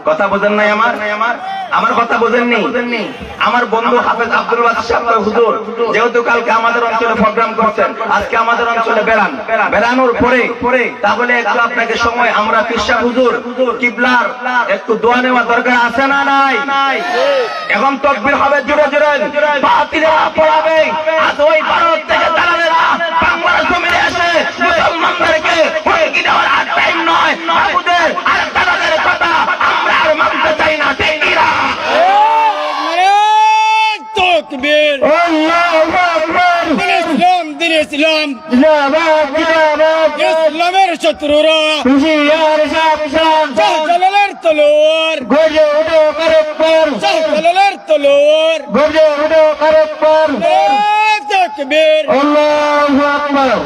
কথা বোঝেন নাই আমার কথা বোঝেননি। আমার বন্ধু হাফেজ আব্দুল ওয়াসির সাহেব হুজুর যেহেতু কালকে আমাদের অঞ্চলে প্রোগ্রাম করছেন, আজকে আমাদের অঞ্চলে বেড়ানোর পরে তাহলে একটু আপনাকে সময় আমরা পিসা হুজুর কিবলার একটু দোয়া নেওয়া দরকার আছে না নাই? এখন তাকবীর হবে জোরে জোরে, বাতিলেরা পড়াবে। আজ ওই ভারত থেকে দালালেরা বাংলার জমিনে এসে মুসলমানদেরকে হুমকি দেওয়ার আর টাইম নয়। আমাদের আর দালালের কথা আমরা আর মানতে চাই না। ঠিকরা তাকবীর, আল্লাহু আকবার। ইসলাম দিন ইসলাম জিন্দাবাদ জিন্দাবাদ। ইসলামের শত্রুরা হুশিয়ার সাবধান। জালালের তলোয়ার গর্জে ওঠো করকর। জালালের তলোয়ার গর্জে ওঠো করকর। তাকবীর, আল্লাহু আকবার।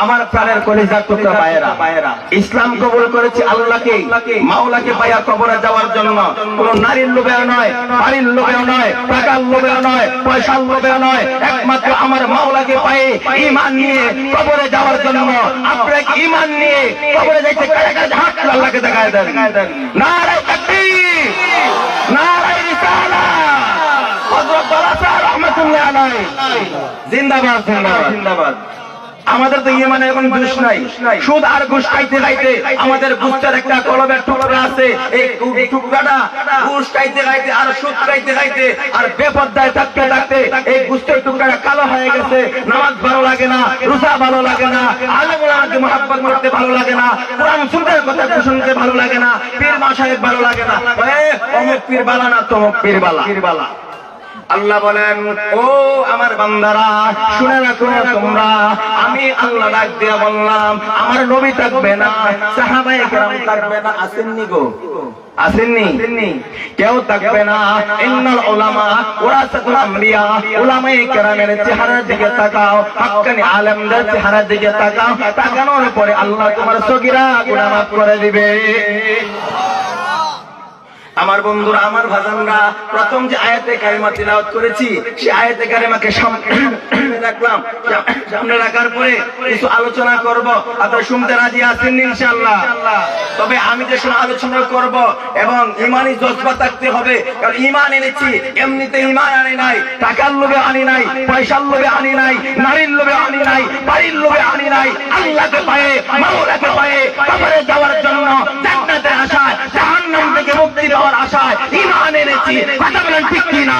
আমার প্রাণের কলিজার টুকরা ভাইয়েরা, ইসলাম কবুল করেছে আল্লাহকে, মাওলাকে পাইয়া কবরে যাওয়ার জন্য। কোন নারীর লোভেও নয়, বাড়ির লোভেও নয়, টাকার লোভেও নয়, পয়সার লোভেও নয়, একমাত্র আমার মাওলাকে পায়ে ঈমান নিয়ে কবরে যাওয়ার জন্য। আপনারা কি ঈমান নিয়ে কবরে যাইতে কারা কারা হাত আল্লাহকে দেখায় দেন? নারায়ে তাকবীর, নারায়ে রিসালাত। হযরত বালাসা রাহমাতুল্লাহ আলাইহি জিন্দাবাদ জিন্দাবাদ জিন্দাবাদ। আমাদের তো ইমানে এখন ঘুষ নাই, সুদ আর ঘুষ খাইতে খাইতে আমাদের ঘুষটার একটা কলবের টুকরা আছে। এই টুকরাটা ঘুষ খাইতে খাইতে আর সুদ খাইতে খাইতে আর বেপরদায় থাকতে থাকতে এই ঘুষের টুকরাটা কালো হয়ে গেছে। নামাজ ভালো লাগে না, রোজা ভালো লাগে না, আলেম ওলামাকে মুহাব্বত করতে ভালো লাগে না, কোরআন সুন্নাহর কথা শুনতে ভালো লাগে না, পীর মাশায়েখ ভালো লাগে না। অমুক পীর বালা না তমুক পীর বালা। আল্লাহ বলেন, ও আমার বান্দারা শুনে রাখো তোমরা, আমি আল্লাহ ডাক দিয়া বললাম আমার নবী থাকবে না, সাহাবায়ে কেরাম থাকবে না। আসেননি গো, আসেননি, কেউ থাকবে না। ইন্নাল উলামা ওয়ারাসাতুল আমবিয়া, উলামায়ে কেরামের চেহারার দিকে তাকাও, হাক্কানি আলেমদের চেহারার দিকে তাকাও। তাকানোর পরে আল্লাহ তোমার সগীরা গুনাহ মাফ করে দিবে। আমার বন্ধুরা, আমার ভাইজানরা, প্রথম যে আয়াতে কারিমা তিলাওয়াত করেছি সেই আয়াতে কারিমাকে সামনে রাখলাম। সামনে রাখার পরে কিছু আলোচনা করব। আপনারা শুনতে রাজি আছেন ইনশাআল্লাহ? তবে আমি যে শুনে আলোচনা করব এবং ঈমানি জজবা থাকতে হবে। কারণ ঈমান এনেছি, এমনিতে ঈমান আনি নাই, টাকার লোভে আনি নাই, পয়সার লোভে আনি নাই, নারীর লোভে আনি নাই, বাড়ির লোভে আনি নাই। আল্লাহকে পায়ে, মাওলাকে পায়ে কবরে যাওয়ার জন্য, জান্নাতের আশায়, জাহান্নাম থেকে মুক্তি পাওয়ার আশায় ঈমান এনেছি। কথা বলেন ঠিক কি না?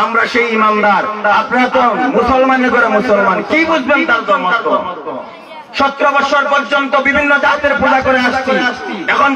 আমরা সেই ঈমানদার। আপনারা তো মুসলমানের করে মুসলমান, কি বুঝবেন তার তো মত? 17 বছর পর্যন্ত বিভিন্ন জাতের পূজা করে আসছি, এখন